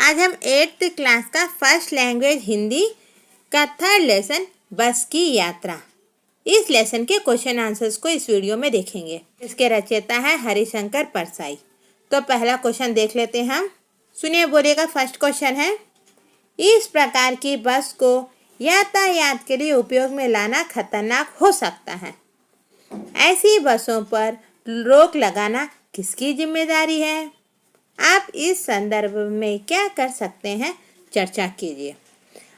आज हम 8th class का फर्स्ट लैंग्वेज हिंदी का थर्ड लेसन बस की यात्रा, इस लेसन के क्वेश्चन आंसर्स को इस वीडियो में देखेंगे। इसके रचयिता है हरिशंकर परसाई। तो पहला क्वेश्चन देख लेते हैं हम। सुनिए, बोलिएगा। फर्स्ट क्वेश्चन है, इस प्रकार की बस को यातायात के लिए उपयोग में लाना खतरनाक हो सकता है। ऐसी बसों पर रोक लगाना किसकी जिम्मेदारी है? आप इस संदर्भ में क्या कर सकते हैं, चर्चा कीजिए।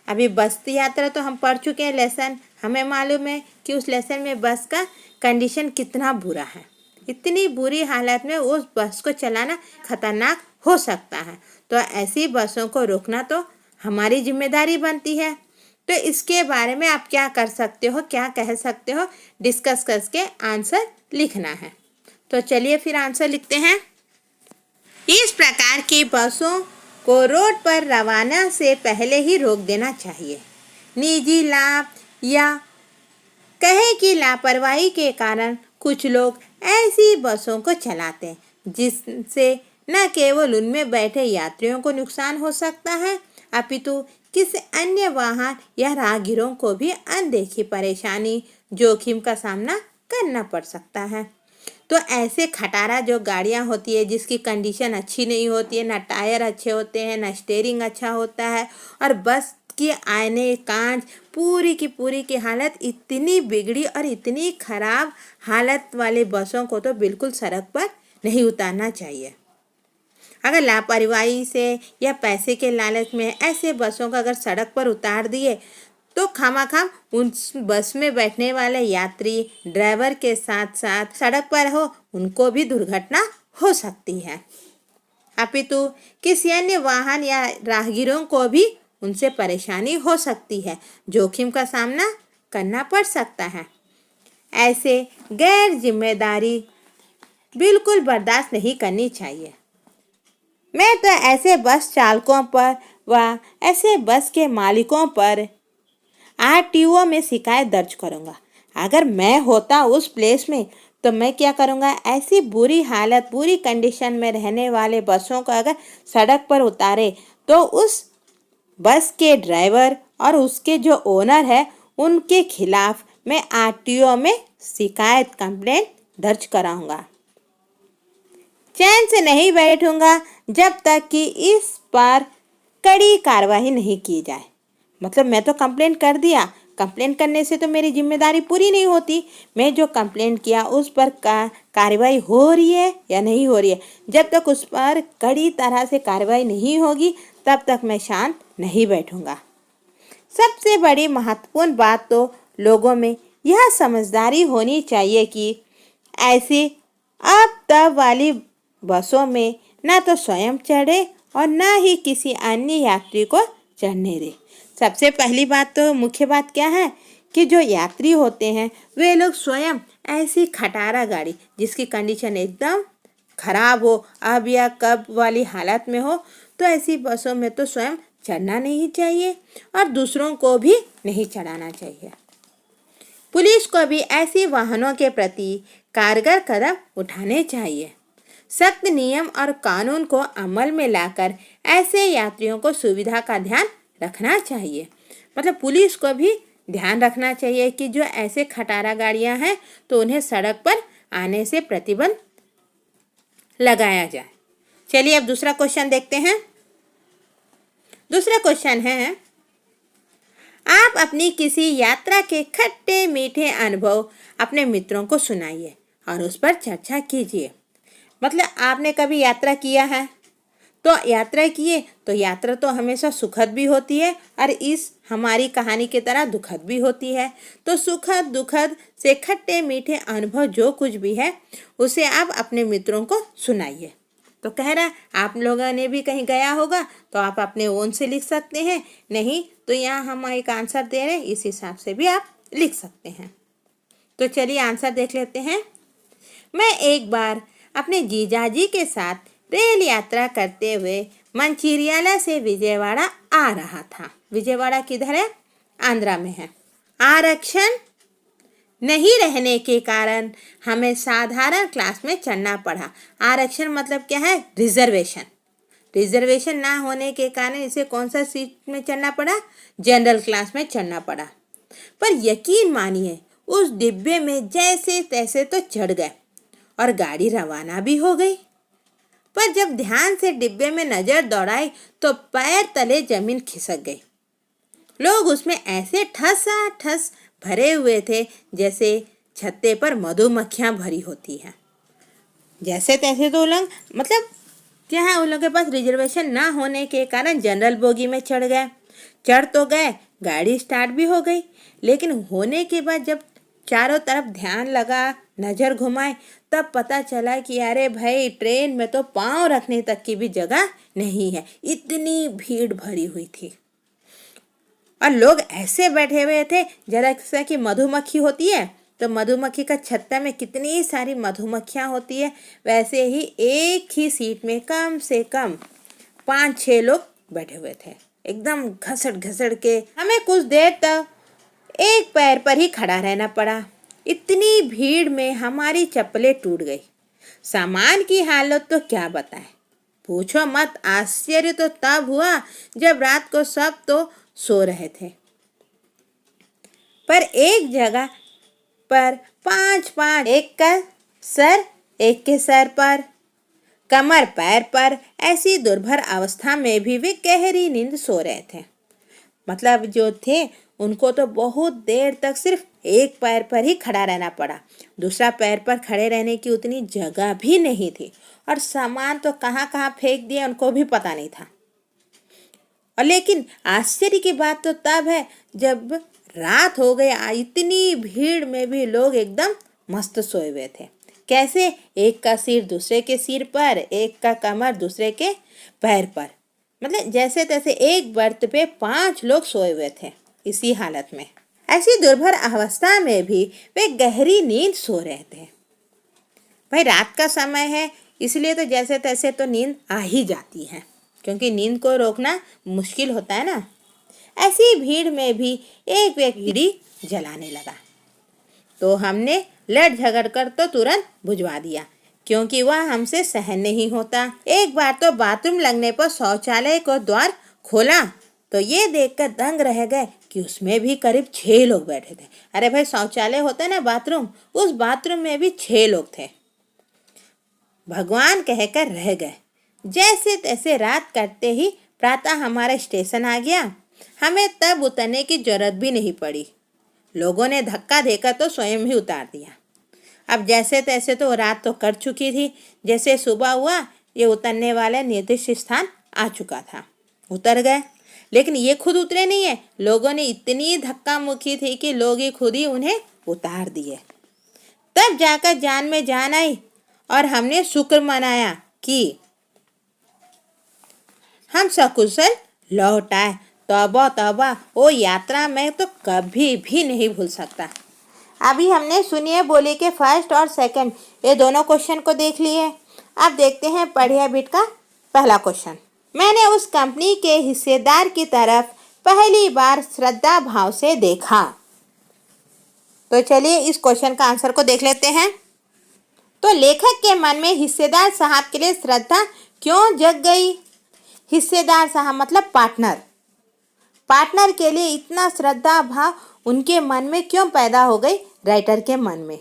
अभी बस की यात्रा तो हम पढ़ चुके हैं लेसन। हमें मालूम है कि उस लेसन में बस का कंडीशन कितना बुरा है। इतनी बुरी हालत में उस बस को चलाना खतरनाक हो सकता है। तो ऐसी बसों को रोकना तो हमारी जिम्मेदारी बनती है। तो इसके बारे में आप क्या कर सकते हो, क्या कह सकते हो, डिस्कस करके आंसर लिखना है। तो चलिए फिर आंसर लिखते हैं। इस प्रकार की बसों को रोड पर रवाना से पहले ही रोक देना चाहिए। निजी लाभ या कहे कि लापरवाही के कारण कुछ लोग ऐसी बसों को चलाते हैं जिससे न केवल उनमें बैठे यात्रियों को नुकसान हो सकता है, अपितु किसी अन्य वाहन या राहगीरों को भी अनदेखी परेशानी, जोखिम का सामना करना पड़ सकता है। तो ऐसे खटारा जो गाड़ियाँ होती है जिसकी कंडीशन अच्छी नहीं होती है, ना टायर अच्छे होते हैं, ना स्टीयरिंग अच्छा होता है, और बस की आईने कांच पूरी की हालत इतनी बिगड़ी और इतनी खराब हालत वाले बसों को तो बिल्कुल सड़क पर नहीं उतारना चाहिए। अगर लापरवाही से या पैसे के लालच में ऐसे बसों को अगर सड़क पर उतार दिए तो खामाखाम उस बस में बैठने वाले यात्री, ड्राइवर के साथ साथ सड़क पर हो उनको भी दुर्घटना हो सकती है, अपितु किसी अन्य वाहन या राहगीरों को भी उनसे परेशानी हो सकती है, जोखिम का सामना करना पड़ सकता है। ऐसे गैर जिम्मेदारी बिल्कुल बर्दाश्त नहीं करनी चाहिए। मैं तो ऐसे बस चालकों पर व ऐसे बस के मालिकों पर RTO में शिकायत दर्ज करूँगा। अगर मैं होता उस प्लेस में तो मैं क्या करूँगा, ऐसी बुरी हालत, बुरी कंडीशन में रहने वाले बसों को अगर सड़क पर उतारे तो उस बस के ड्राइवर और उसके जो ओनर है उनके खिलाफ मैं RTO में शिकायत, कंप्लेंट दर्ज कराऊँगा। चैन से नहीं बैठूँगा जब तक कि इस पर कड़ी कार्रवाई नहीं की जाए। मतलब मैं तो कंप्लेंट कर दिया, कंप्लेंट करने से तो मेरी जिम्मेदारी पूरी नहीं होती। मैं जो कंप्लेंट किया उस पर कार्रवाई हो रही है या नहीं हो रही है, जब तक उस पर कड़ी तरह से कार्रवाई नहीं होगी तब तक मैं शांत नहीं बैठूंगा। सबसे बड़ी महत्वपूर्ण बात तो लोगों में यह समझदारी होनी चाहिए कि ऐसी अब तब वाली बसों में ना तो स्वयं चढ़े और ना ही किसी अन्य यात्री को चढ़ने दे। सबसे पहली बात तो मुख्य बात क्या है कि जो यात्री होते हैं वे लोग स्वयं ऐसी खटारा गाड़ी जिसकी कंडीशन एकदम खराब हो, अब या कब वाली हालत में हो, तो ऐसी बसों में तो स्वयं चढ़ना नहीं चाहिए और दूसरों को भी नहीं चढ़ाना चाहिए। पुलिस को भी ऐसी वाहनों के प्रति कारगर कदम उठाने चाहिए। सख्त नियम और कानून को अमल में लाकर ऐसे यात्रियों को सुविधा का ध्यान रखना चाहिए। मतलब पुलिस को भी ध्यान रखना चाहिए कि जो ऐसे खटारा गाड़ियां हैं तो उन्हें सड़क पर आने से प्रतिबंध लगाया जाए। चलिए अब दूसरा क्वेश्चन देखते हैं। दूसरा क्वेश्चन है, आप अपनी किसी यात्रा के खट्टे मीठे अनुभव अपने मित्रों को सुनाइए और उस पर चर्चा कीजिए। मतलब आपने कभी यात्रा किया है तो यात्रा किए तो यात्रा तो हमेशा सुखद भी होती है और इस हमारी कहानी की तरह दुखद भी होती है। तो सुखद दुखद से खट्टे मीठे अनुभव जो कुछ भी है उसे आप अपने मित्रों को सुनाइए। तो कह रहा आप लोगों ने भी कहीं गया होगा तो आप अपने ओन से लिख सकते हैं, नहीं तो यहाँ हम एक आंसर दे रहे हैं, इस हिसाब से भी आप लिख सकते हैं। तो चलिए आंसर देख लेते हैं। मैं एक बार अपने जीजाजी के साथ रेल यात्रा करते हुए मंचिरियाला से विजयवाड़ा आ रहा था। विजयवाड़ा किधर है? आंध्रा में है। आरक्षण नहीं रहने के कारण हमें साधारण क्लास में चढ़ना पड़ा। आरक्षण मतलब क्या है? रिजर्वेशन। रिजर्वेशन ना होने के कारण इसे कौन सा सीट में चढ़ना पड़ा? जनरल क्लास में चढ़ना पड़ा। पर यकीन मानिए उस डिब्बे में जैसे तैसे तो चढ़ गए और गाड़ी रवाना भी हो गई। पर जब ध्यान से डिब्बे में नजर दौड़ाई तो पैर तले जमीन खिसक गई। लोग उसमें ऐसे ठसाठस भरे हुए थे जैसे छत्ते पर मधुमक्खियां भरी होती हैं। जैसे तैसे तो लोग जहाँ उन लोगों के पास रिजर्वेशन ना होने के कारण जनरल बोगी में चढ़ गए। चढ़ तो गए, गाड़ी स्टार्ट भी हो गई, लेकिन होने के बाद जब चारों तरफ ध्यान लगा, नज़र घुमाए, तब पता चला कि अरे भाई ट्रेन में तो पाँव रखने तक की भी जगह नहीं है, इतनी भीड़ भरी हुई थी। और लोग ऐसे बैठे हुए थे जैसा कि मधुमक्खी होती है तो मधुमक्खी का छत्ता में कितनी सारी मधुमक्खियाँ होती है, वैसे ही एक ही सीट में कम से कम 5-6 लोग बैठे हुए थे, एकदम घसड़ घसड़ के। हमें कुछ देर तक एक पैर पर ही खड़ा रहना पड़ा। इतनी भीड़ में हमारी चप्पलें टूट गई। सामान की हालत तो क्या बताएं, पूछो मत। आश्चर्य तो तब हुआ जब रात को सब तो सो रहे थे, पर एक जगह पर 5-5, एक का सर एक के सर पर, कमर पैर पर, ऐसी दुर्भर अवस्था में भी वे गहरी नींद सो रहे थे। जो थे उनको तो बहुत देर तक सिर्फ एक पैर पर ही खड़ा रहना पड़ा। दूसरा पैर पर खड़े रहने की उतनी जगह भी नहीं थी, और सामान तो कहाँ कहाँ फेंक दिया उनको भी पता नहीं था। और लेकिन आश्चर्य की बात तो तब है जब रात हो गई, इतनी भीड़ में भी लोग एकदम मस्त सोए हुए थे। कैसे? एक का सिर दूसरे के सिर पर, एक का कमर दूसरे के पैर पर, जैसे तैसे एक बर्थ पे 5 लोग सोए हुए थे इसी हालत में। ऐसी दुर्भर अवस्था में भी वे गहरी नींद सो रहे थे। भाई रात का समय है, इसलिए तो जैसे तैसे तो नींद आ ही जाती है, क्योंकि नींद को रोकना मुश्किल होता है ना। ऐसी भीड़ में भी एक व्यक्ति जलाने लगा, तो हमने लड़ झगड़ कर तो तुरंत बुझवा दिया, क्योंकि वह हमसे सहन नहीं होता। एक बार तो बाथरूम लगने पर शौचालय को द्वार खोला तो ये देखकर दंग रह गए कि उसमें भी करीब 6 लोग बैठे थे। अरे भाई, शौचालय होता है ना बाथरूम, उस बाथरूम में भी 6 लोग थे। भगवान कहकर रह गए। जैसे तैसे रात कटते ही प्रातः हमारा स्टेशन आ गया। हमें तब उतरने की जरूरत भी नहीं पड़ी, लोगों ने धक्का देकर तो स्वयं ही उतार दिया। अब जैसे तैसे तो रात तो कट चुकी थी। जैसे सुबह हुआ, ये उतरने वाला निर्दिष्ट स्थान आ चुका था। उतर गए, लेकिन ये खुद उतरे नहीं है, लोगों ने इतनी धक्का मुक्की थी कि लोग ही खुद ही उन्हें उतार दिए। तब जाकर जान में जान आई और हमने शुक्र मनाया कि हम सकुशल लौट आए। तौबा तौबा, वो यात्रा मैं तो कभी भी नहीं भूल सकता। अभी हमने सुनिए बोले के फर्स्ट और सेकंड ये दोनों क्वेश्चन को देख लिए। अब देखते हैं पढ़िया बिट का पहला क्वेश्चन। मैंने उस कंपनी के हिस्सेदार की तरफ पहली बार श्रद्धा भाव से देखा। तो चलिए इस क्वेश्चन का आंसर को देख लेते हैं। तो लेखक के मन में हिस्सेदार साहब के लिए श्रद्धा क्यों जग गई? हिस्सेदार साहब मतलब पार्टनर। पार्टनर के लिए इतना श्रद्धा भाव उनके मन में क्यों पैदा हो गई, राइटर के मन में?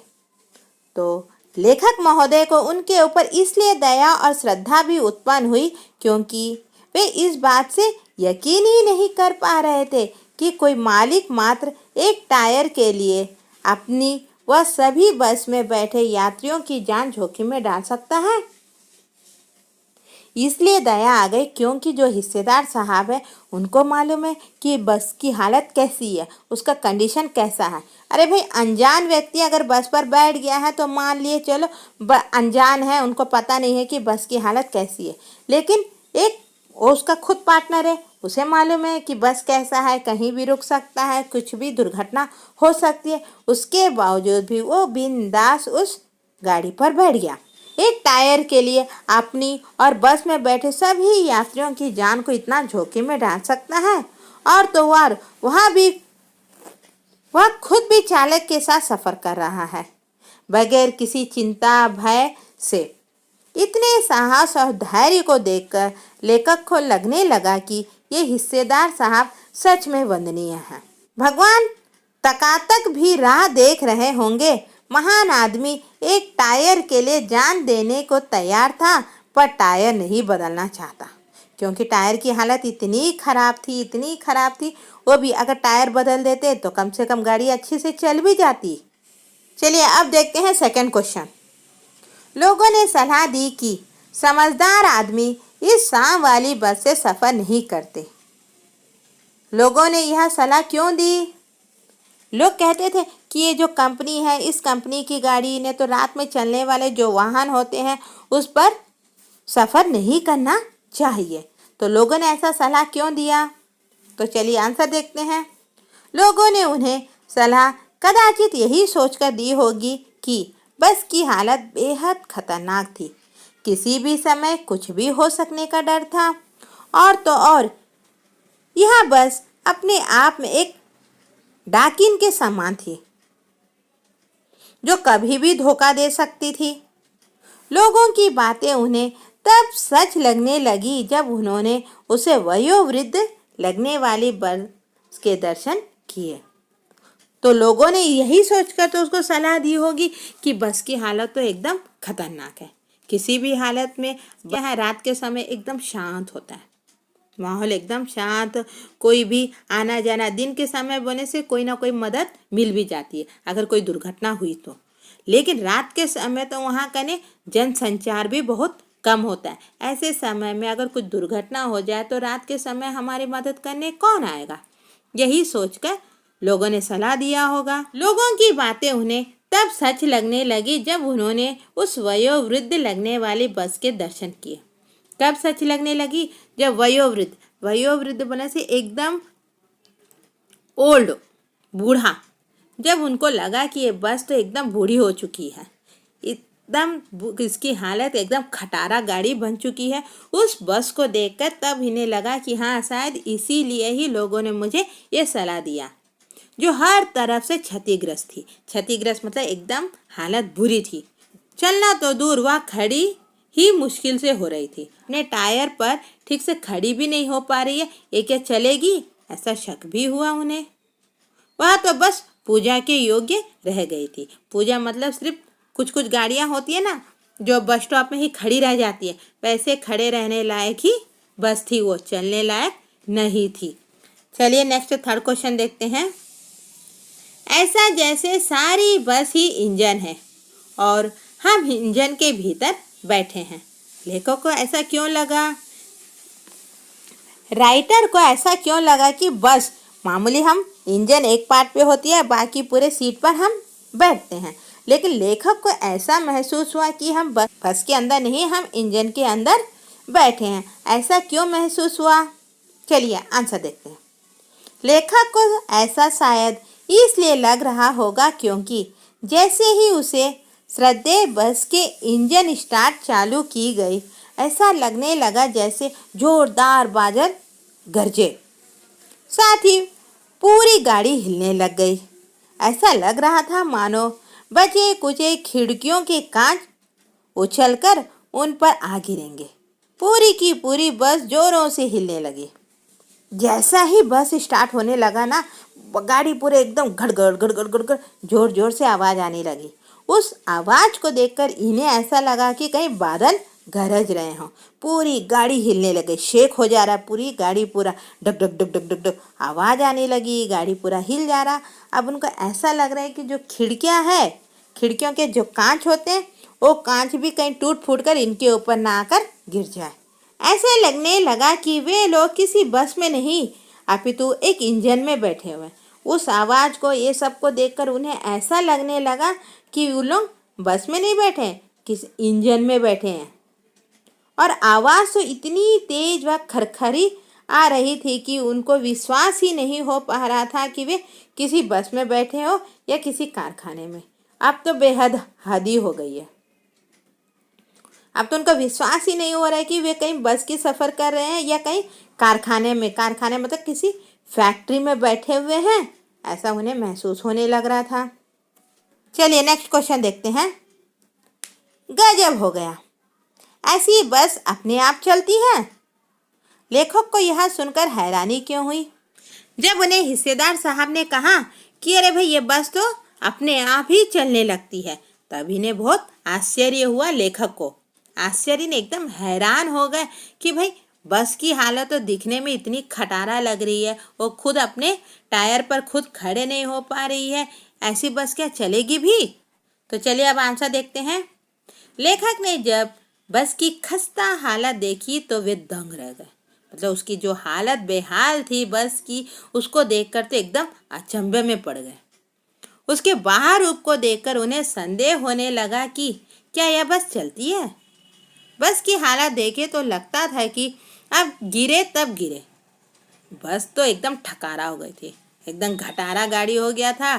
तो लेखक महोदय को उनके ऊपर इसलिए दया और श्रद्धा भी उत्पन्न हुई क्योंकि वे इस बात से यकीन ही नहीं कर पा रहे थे कि कोई मालिक मात्र एक टायर के लिए अपनी व सभी बस में बैठे यात्रियों की जान जोखिम में डाल सकता है। इसलिए दया आ गई, क्योंकि जो हिस्सेदार साहब है उनको मालूम है कि बस की हालत कैसी है, उसका कंडीशन कैसा है। अरे भाई, अनजान व्यक्ति अगर बस पर बैठ गया है तो मान लिए चलो अनजान है, उनको पता नहीं है कि बस की हालत कैसी है, लेकिन एक उसका खुद पार्टनर है, उसे मालूम है कि बस कैसा है, कहीं भी रुक सकता है, कुछ भी दुर्घटना हो सकती है। उसके बावजूद भी वो बिंदास उस गाड़ी पर बैठ गया। एक टायर के लिए अपनी और बस में बैठे सभी यात्रियों की जान को इतना जोखिम में डाल सकता है, और तो वह खुद भी चालक के साथ सफर कर रहा है बगैर किसी चिंता भय से। इतने साहस और धैर्य को देखकर लेखक को लगने लगा कि ये हिस्सेदार साहब सच में वंदनीय हैं। भगवान तकातक भी राह देख रहे होंगे। महान आदमी एक टायर के लिए जान देने को तैयार था, पर टायर नहीं बदलना चाहता, क्योंकि टायर की हालत इतनी खराब थी। वो भी अगर टायर बदल देते तो कम से कम गाड़ी अच्छे से चल भी जाती। चलिए अब देखते हैं सेकंड क्वेश्चन। लोगों ने सलाह दी कि समझदार आदमी इस शाम वाली बस से सफ़र नहीं करते। लोगों ने यह सलाह क्यों दी? लोग कहते थे कि ये जो कंपनी है, इस कंपनी की गाड़ी ने तो रात में चलने वाले जो वाहन होते हैं उस पर सफ़र नहीं करना चाहिए। तो लोगों ने ऐसा सलाह क्यों दिया? तो चलिए आंसर देखते हैं। लोगों ने उन्हें सलाह कदाचित यही सोचकर दी होगी कि बस की हालत बेहद खतरनाक थी, किसी भी समय कुछ भी हो सकने का डर था। और तो और यह बस अपने आप में एक डाकिन के समान थी, जो कभी भी धोखा दे सकती थी। लोगों की बातें उन्हें तब सच लगने लगी जब उन्होंने उसे वयोवृद्ध लगने वाली बस के दर्शन किए। तो लोगों ने यही सोचकर तो उसको सलाह दी होगी कि बस की हालत तो एकदम खतरनाक है, किसी भी हालत में। यह रात के समय एकदम शांत होता है, माहौल एकदम शांत, कोई भी आना जाना, दिन के समय बोने से कोई ना कोई मदद मिल भी जाती है अगर कोई दुर्घटना हुई तो। लेकिन रात के समय तो वहाँ कने जनसंचार भी बहुत कम होता है। ऐसे समय में अगर कुछ दुर्घटना हो जाए तो रात के समय हमारी मदद करने कौन आएगा? यही सोचकर लोगों ने सलाह दिया होगा। लोगों की बातें उन्हें तब सच लगने लगी जब उन्होंने उस वयोवृद्ध लगने वाली बस के दर्शन किए। कब सच लगने लगी? जब वयोवृद्ध बने से एकदम ओल्ड, बूढ़ा, जब उनको लगा कि ये बस तो एकदम बूढ़ी हो चुकी है, एकदम इसकी हालत एकदम खटारा गाड़ी बन चुकी है, उस बस को देखकर तब इन्हें लगा कि हाँ, शायद इसीलिए ही लोगों ने मुझे ये सलाह दिया, जो हर तरफ से क्षतिग्रस्त थी। क्षतिग्रस्त मतलब एकदम हालत बुरी थी, चलना तो दूर, वह खड़ी ही मुश्किल से हो रही थी। अपने टायर पर ठीक से खड़ी भी नहीं हो पा रही है, ये क्या चलेगी? ऐसा शक भी हुआ उन्हें। वह तो बस पूजा के योग्य रह गई थी। पूजा मतलब सिर्फ कुछ कुछ गाड़ियाँ होती है ना, जो बस स्टॉप में ही खड़ी रह जाती है, वैसे खड़े रहने लायक ही बस थी, वो चलने लायक नहीं थी। चलिए नेक्स्ट थर्ड क्वेश्चन देखते हैं। ऐसा जैसे सारी बस ही इंजन है और हम इंजन के भीतर बैठे हैं। लेखक को ऐसा क्यों लगा? राइटर को ऐसा क्यों लगा कि बस मामूली हम इंजन एक पार्ट पे होती है, बाकी पूरे सीट पर हम बैठते हैं, लेकिन लेखक को ऐसा महसूस हुआ कि हम बस के अंदर नहीं, हम इंजन के अंदर बैठे हैं। ऐसा क्यों महसूस हुआ? चलिए आंसर देखते हैं। लेखक को ऐसा शायद इसलिए लग रहा होगा क्योंकि जैसे ही उसे श्रद्धेय बस के इंजन स्टार्ट चालू की गई, ऐसा लगने लगा जैसे जोरदार बादल गरजे, साथ ही पूरी गाड़ी हिलने लग गई। ऐसा लग रहा था मानो बचे कुचे खिड़कियों के कांच उछलकर उन पर आ गिरेंगे। पूरी की पूरी बस जोरों से हिलने लगी। जैसा ही बस स्टार्ट होने लगा ना, गाड़ी पूरे एकदम गड़गड़ गड़गड़ गड़गड़ जोर जोर से आवाज़ आने लगी। उस आवाज़ को देखकर इन्हें ऐसा लगा कि कहीं बादल गरज रहे हों। पूरी गाड़ी हिलने लगी, शेक हो जा रहा, पूरी गाड़ी पूरा डग डग डग डग डग डग आवाज़ आने लगी, गाड़ी पूरा हिल जा रहा। अब उनको ऐसा लग रहा है कि जो खिड़कियां है, खिड़कियों के जो कांच होते हैं, वो कांच भी कहीं टूट फूट कर इनके ऊपर ना आकर गिर जाए। ऐसे लगने लगा कि वे लोग किसी बस में नहीं, अपितु एक इंजन में बैठे हुए। उस आवाज़ को, ये सब को देखकर उन्हें ऐसा लगने लगा कि वो लोग बस में नहीं बैठे, किस इंजन में बैठे हैं। और आवाज़ तो इतनी तेज व खरखरी आ रही थी कि उनको विश्वास ही नहीं हो पा रहा था कि वे किसी बस में बैठे हो या किसी कारखाने में। अब तो बेहद हद हो गई है। अब तो उनका विश्वास ही नहीं हो रहा है कि वे कहीं बस की सफ़र कर रहे हैं या कहीं कारखाने में, कारखाने मतलब किसी फैक्ट्री में बैठे हुए हैं, ऐसा उन्हें महसूस होने लग रहा था। चलिए नेक्स्ट क्वेश्चन देखते हैं। गजब हो गया, ऐसी बस अपने आप चलती है? लेखक को यह सुनकर हैरानी क्यों हुई? जब उन्हें हिस्सेदार साहब ने कहा कि अरे भाई ये बस तो अपने आप ही चलने लगती है, तब इन्हें बहुत आश्चर्य हुआ। लेखक को आश्चर्य ने एकदम हैरान हो गए कि भाई बस की हालत तो दिखने में इतनी खटारा लग रही है, वो खुद अपने टायर पर खुद खड़े नहीं हो पा रही है, ऐसी बस क्या चलेगी भी? तो चलिए अब आंसर देखते हैं। लेखक ने जब बस की खस्ता हालत देखी तो वे दंग रह गए। मतलब उसकी जो हालत बेहाल थी बस की, उसको देखकर तो एकदम अचंभे में पड़ गए। उसके बाहर रूप को देखकर उन्हें संदेह होने लगा कि क्या यह बस चलती है? बस की हालत देखे तो लगता था कि अब गिरे तब गिरे। बस तो एकदम ठकारा हो गई थी, एकदम घटारा गाड़ी हो गया था।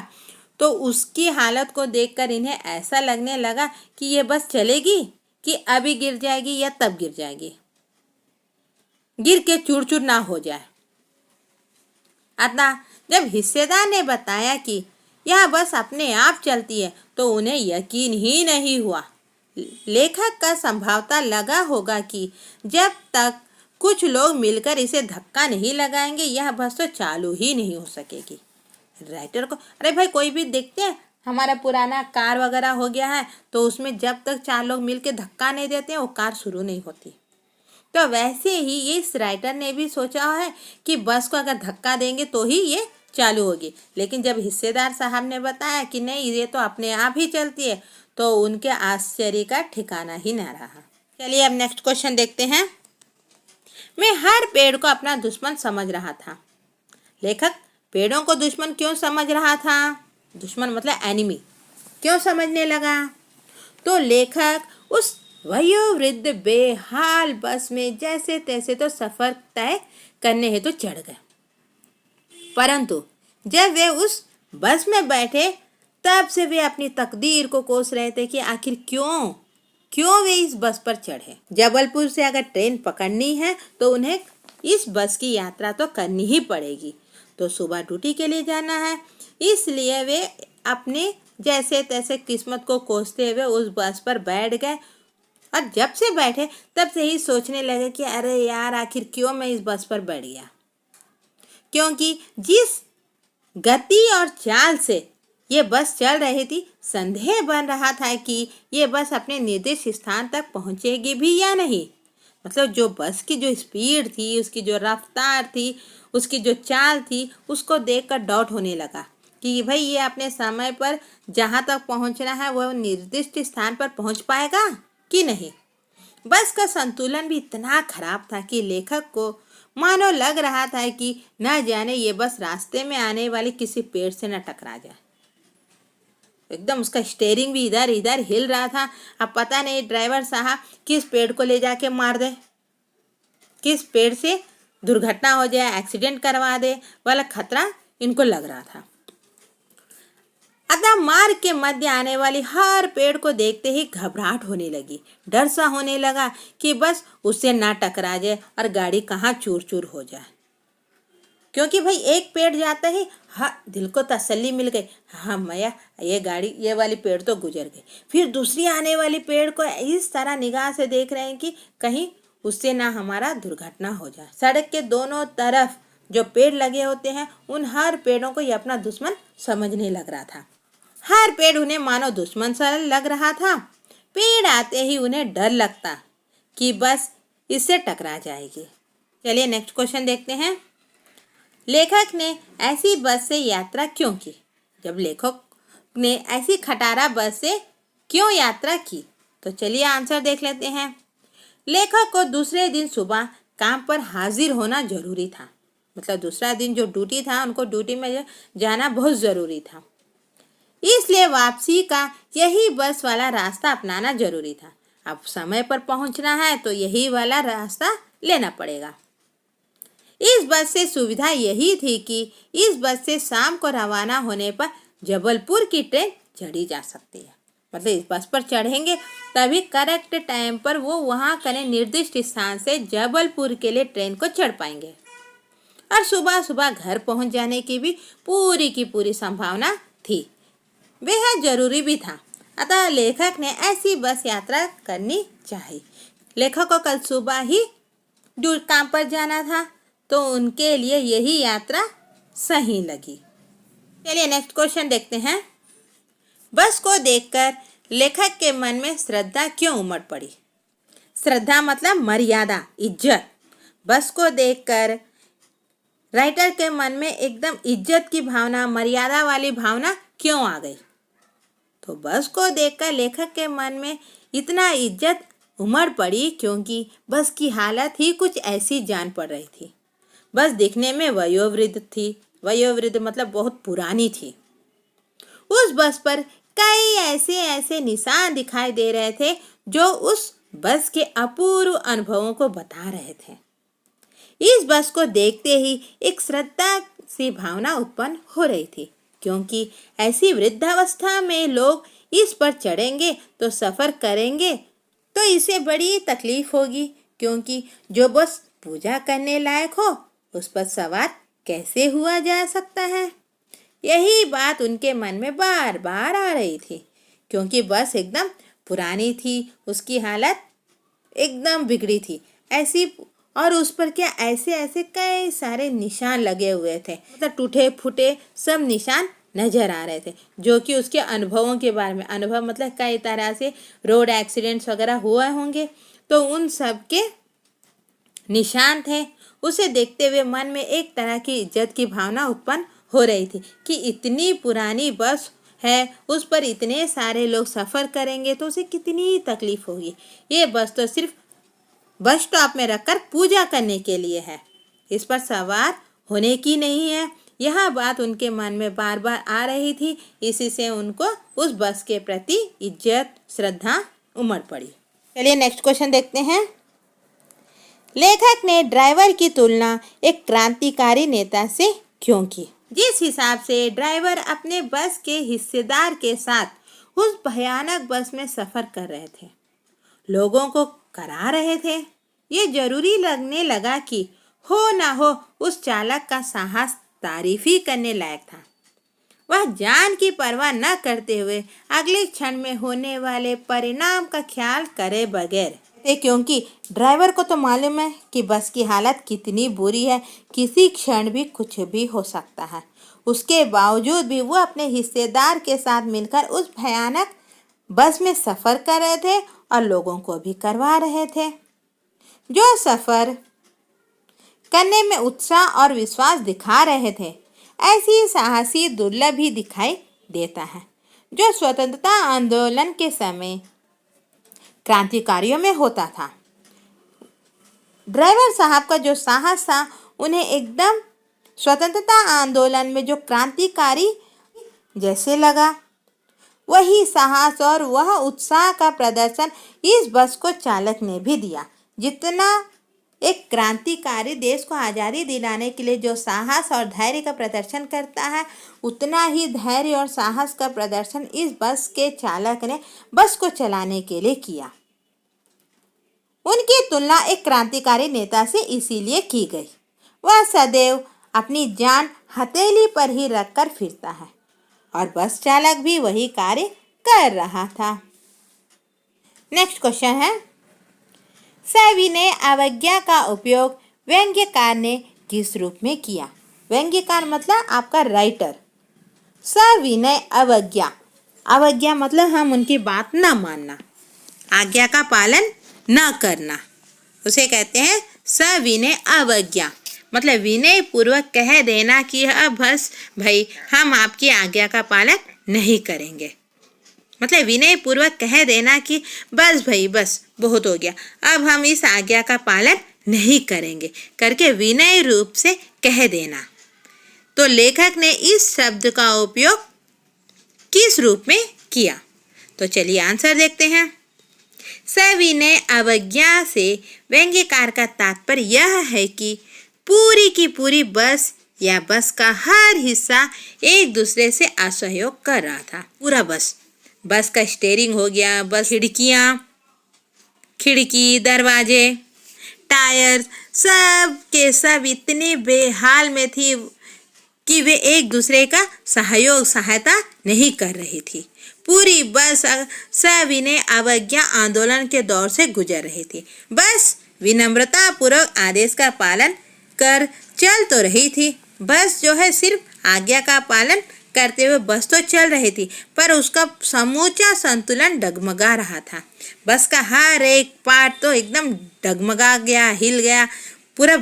तो उसकी हालत को देखकर इन्हें ऐसा लगने लगा कि ये बस चलेगी कि अभी गिर जाएगी या तब गिर जाएगी, गिर के चूर चूर ना हो जाए। अतः जब हिस्सेदार ने बताया कि यह बस अपने आप चलती है तो उन्हें यकीन ही नहीं हुआ। लेखक का संभवतः लगा होगा कि जब तक कुछ लोग मिलकर इसे धक्का नहीं लगाएंगे यह बस तो चालू ही नहीं हो सकेगी। राइटर को अरे भाई कोई भी देखते हैं, हमारा पुराना कार वगैरह हो गया है तो उसमें जब तक 4 लोग मिलकर धक्का नहीं देते हैं वो कार शुरू नहीं होती। तो वैसे ही इस राइटर ने भी सोचा है कि बस को अगर धक्का देंगे तो ही ये चालू होगी। लेकिन जब हिस्सेदार साहब ने बताया कि नहीं ये तो अपने आप ही चलती है तो उनके आश्चर्य का ठिकाना ही न रहा। चलिए अब नेक्स्ट क्वेश्चन देखते हैं। मैं हर पेड़ को अपना दुश्मन समझ रहा था। लेखक पेड़ों को दुश्मन क्यों समझ रहा था? दुश्मन मतलब एनिमी क्यों समझने लगा? तो लेखक उस वयोवृद्ध बेहाल बस में जैसे तैसे तो सफर तय करने हेतु चढ़ गए, परंतु जब वे उस बस में बैठे तब से वे अपनी तकदीर को कोस रहे थे कि आखिर क्यों वे इस बस पर चढ़े। जबलपुर से अगर ट्रेन पकड़नी है तो उन्हें इस बस की यात्रा तो करनी ही पड़ेगी। तो सुबह ड्यूटी के लिए जाना है, इसलिए वे अपने जैसे तैसे किस्मत को कोसते हुए उस बस पर बैठ गए। और जब से बैठे तब से ही सोचने लगे कि अरे यार आखिर क्यों मैं इस बस पर बैठ गया, क्योंकि जिस गति और चाल से ये बस चल रही थी संदेह बन रहा था कि ये बस अपने निर्दिष्ट स्थान तक पहुंचेगी भी या नहीं। मतलब जो बस की जो स्पीड थी, उसकी जो रफ्तार थी, उसकी जो चाल थी, उसको देखकर डाउट होने लगा कि भाई ये अपने समय पर जहाँ तक पहुँचना है वह निर्दिष्ट स्थान पर पहुँच पाएगा कि नहीं। बस का संतुलन भी इतना खराब था कि लेखक को मानो लग रहा था कि न जाने ये बस रास्ते में आने वाले किसी पेड़ से न टकरा जाए। एकदम उसका स्टीयरिंग भी इधर इधर हिल रहा था। अब पता नहीं ड्राइवर साहब किस पेड़ को ले जाके मार दे, किस पेड़ से दुर्घटना हो जाए, एक्सीडेंट करवा दे वाला खतरा इनको लग रहा था। अतः मार्ग के मध्य आने वाली हर पेड़ को देखते ही घबराहट होने लगी, डर सा होने लगा कि बस उससे ना टकरा जाए और गाड़ी कहाँ चूर चूर हो जाए। क्योंकि भाई एक पेड़ जाता ही हाँ दिल को तसल्ली मिल गई, हाँ मैया ये वाली पेड़ तो गुजर गई। फिर दूसरी आने वाली पेड़ को इस तरह निगाह से देख रहे हैं कि कहीं उससे ना हमारा दुर्घटना हो जाए। सड़क के दोनों तरफ जो पेड़ लगे होते हैं उन हर पेड़ों को ये अपना दुश्मन समझने लग रहा था। हर पेड़ उन्हें मानो दुश्मन सा लग रहा था। पेड़ आते ही उन्हें डर लगता कि बस इससे टकरा जाएगी। चलिए नेक्स्ट क्वेश्चन देखते हैं। लेखक ने ऐसी बस से यात्रा क्यों की? जब लेखक ने ऐसी खटारा बस से क्यों यात्रा की तो चलिए आंसर देख लेते हैं। लेखक को दूसरे दिन सुबह काम पर हाजिर होना जरूरी था। मतलब दूसरा दिन जो ड्यूटी था उनको ड्यूटी में जाना बहुत ज़रूरी था, इसलिए वापसी का यही बस वाला रास्ता अपनाना जरूरी था। अब समय पर पहुंचना है तो यही वाला रास्ता लेना पड़ेगा। इस बस से सुविधा यही थी कि इस बस से शाम को रवाना होने पर जबलपुर की ट्रेन चढ़ी जा सकती है। मतलब इस बस पर चढ़ेंगे तभी करेक्ट टाइम पर वो वहाँ कने निर्दिष्ट स्थान से जबलपुर के लिए ट्रेन को चढ़ पाएंगे और सुबह सुबह घर पहुँच जाने की भी पूरी की पूरी संभावना थी। बेहद जरूरी भी था। अतः लेखक ने ऐसी बस यात्रा करनी चाहिए। लेखक को कल सुबह ही काम पर जाना था, तो उनके लिए यही यात्रा सही लगी। चलिए नेक्स्ट क्वेश्चन देखते हैं। बस को देखकर लेखक के मन में श्रद्धा क्यों उमड़ पड़ी? श्रद्धा मतलब मर्यादा, इज्जत। बस को देखकर राइटर के मन में एकदम इज्जत की भावना, मर्यादा वाली भावना क्यों आ गई? तो बस को देखकर लेखक के मन में इतना इज्जत उमड़ पड़ी क्योंकि बस की हालत ही कुछ ऐसी जान पड़ रही थी। बस दिखने में वयोवृद्ध थी। वयोवृद्ध मतलब बहुत पुरानी थी। उस बस पर कई ऐसे निशान दिखाई दे रहे थे जो उस बस के अपूर्व अनुभवों को बता रहे थे। इस बस को देखते ही एक श्रद्धा सी भावना उत्पन्न हो रही थी, क्योंकि ऐसी वृद्धावस्था में लोग इस पर चढ़ेंगे तो सफ़र करेंगे तो इसे बड़ी तकलीफ होगी, क्योंकि जो बस पूजा करने लायक हो उस पर सवार कैसे हुआ जा सकता है? यही बात उनके मन में बार बार आ रही थी, क्योंकि बस एकदम पुरानी थी, उसकी हालत एकदम बिगड़ी थी ऐसी, और उस पर क्या ऐसे कई सारे निशान लगे हुए थे, मतलब टूटे फूटे सब निशान नजर आ रहे थे, जो कि उसके अनुभवों के बारे में, अनुभव मतलब कई तरह से रोड एक्सीडेंट्स वगैरह हुए होंगे, तो उन सब के निशान थे। उसे देखते हुए मन में एक तरह की इज्जत की भावना उत्पन्न हो रही थी कि इतनी पुरानी बस है, उस पर इतने सारे लोग सफ़र करेंगे तो उसे कितनी तकलीफ होगी। ये बस तो सिर्फ बस स्टॉप में रखकर पूजा करने के लिए है, इस पर सवार होने की नहीं है। यह बात उनके मन में बार बार आ रही थी, इसी से उनको उस बस के प्रति इज्जत, श्रद्धा उमड़ पड़ी। चलिए नेक्स्ट क्वेश्चन देखते हैं। लेखक ने ड्राइवर की तुलना एक क्रांतिकारी नेता से क्यों की? जिस हिसाब से ड्राइवर अपने बस के हिस्सेदार के साथ उस भयानक बस में सफ़र कर रहे थे, लोगों को करा रहे थे, ये जरूरी लगने लगा कि हो ना हो उस चालक का साहस तारीफ ही करने लायक था। वह जान की परवाह न करते हुए अगले क्षण में होने वाले परिणाम का ख्याल करे बगैर, क्योंकि ड्राइवर को तो मालूम है कि बस की हालत कितनी बुरी है, किसी क्षण भी कुछ भी हो सकता है। उसके बावजूद भी वो अपने हिस्सेदार के साथ मिलकर उस भयानक बस में सफ़र कर रहे थे और लोगों को भी करवा रहे थे। जो सफ़र करने में उत्साह और विश्वास दिखा रहे थे, ऐसी साहसी दुर्लभ ही दिखाई देता है, जो स्वतंत्रता आंदोलन के समय क्रांतिकारियों में होता था। ड्राइवर साहब का जो साहस था, उन्हें एकदम स्वतंत्रता आंदोलन में जो क्रांतिकारी जैसे लगा। वही साहस और वह उत्साह का प्रदर्शन इस बस को चालक ने भी दिया। जितना एक क्रांतिकारी देश को आज़ादी दिलाने के लिए जो साहस और धैर्य का प्रदर्शन करता है, उतना ही धैर्य और साहस का प्रदर्शन इस बस के चालक ने बस को चलाने के लिए किया। उनकी तुलना एक क्रांतिकारी नेता से इसीलिए की गई। वह सदैव अपनी जान हथेली पर ही रखकर फिरता है और बस चालक भी वही कार्य कर रहा था। नेक्स्ट क्वेश्चन है, सविनय अवज्ञा का उपयोग व्यंग्यकार ने किस रूप में किया? व्यंग्यकार मतलब आपका राइटर। सविनय अवज्ञा, अवज्ञा मतलब हम उनकी बात ना मानना, आज्ञा का पालन न करना, उसे कहते हैं सविनय अवज्ञा। मतलब विनय पूर्वक कह देना कि अब बस भाई हम आपकी आज्ञा का पालन नहीं करेंगे। मतलब विनय पूर्वक कह देना कि बस भाई बस बहुत हो गया, अब हम इस आज्ञा का पालन नहीं करेंगे करके विनय रूप से कह देना। तो लेखक ने इस शब्द का उपयोग किस रूप में किया? तो चलिए आंसर देखते हैं। सविनय अवज्ञा से व्यंग्यकार का तात्पर्य यह है कि पूरी की पूरी बस या बस का हर हिस्सा एक दूसरे से असहयोग कर रहा था। पूरा बस का स्टीयरिंग हो गया, बस खिड़की, दरवाजे, टायर, सब के सब इतने बेहाल में थी कि वे एक दूसरे का सहायता नहीं कर रही थी। पूरी बस सविनय अवज्ञा आंदोलन के दौर से गुजर रही थी। बस विनम्रता पूर्वक आदेश का पालन कर चल तो रही थी। बस जो है सिर्फ आज्ञा का पालन करते हुए बस तो चल रही थी, पर उसका समूचा संतुलन डगमगा रहा था। बस का हर एक पार्ट तो एकदम डगमगा गया, हिल गया, पूरा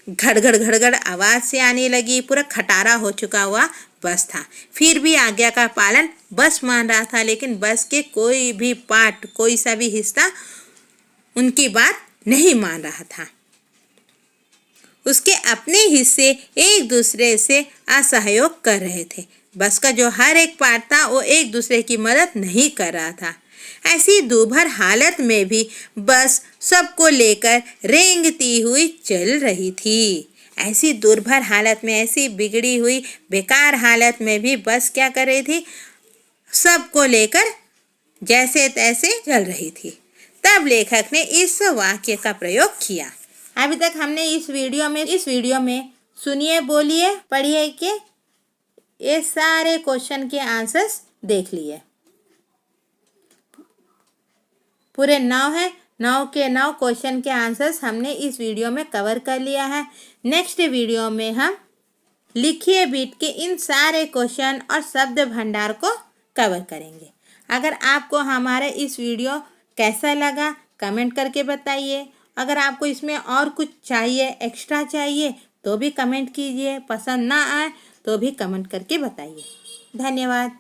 घड़घड़ घड़घड़ आवाज से आने लगी, पूरा खटारा हो चुका हुआ बस था। फिर भी आज्ञा का पालन बस मान रहा था, लेकिन बस के कोई भी पार्ट, कोई सा भी हिस्सा उनकी बात नहीं मान रहा था। उसके अपने हिस्से एक दूसरे से असहयोग कर रहे थे। बस का जो हर एक पार्ट था वो एक दूसरे की मदद नहीं कर रहा था। ऐसी दूभर हालत में भी बस सबको लेकर रेंगती हुई चल रही थी। ऐसी दुर्भर हालत में, ऐसी बिगड़ी हुई बेकार हालत में भी बस क्या कर रही थी, सबको लेकर जैसे तैसे चल रही थी। तब लेखक ने इस वाक्य का प्रयोग किया। अभी तक हमने इस वीडियो में सुनिए, बोलिए, पढ़िए के ये सारे क्वेश्चन के आंसर्स देख लिए। पूरे 9 है, 9 के 9 क्वेश्चन के आंसर्स हमने इस वीडियो में कवर कर लिया है। नेक्स्ट वीडियो में हम लिखिए बीट के इन सारे क्वेश्चन और शब्द भंडार को कवर करेंगे। अगर आपको हमारा इस वीडियो कैसा लगा कमेंट करके बताइए। अगर आपको इसमें और कुछ चाहिए, एक्स्ट्रा चाहिए, तो भी कमेंट कीजिए। पसंद ना आए तो भी कमेंट करके बताइए। धन्यवाद।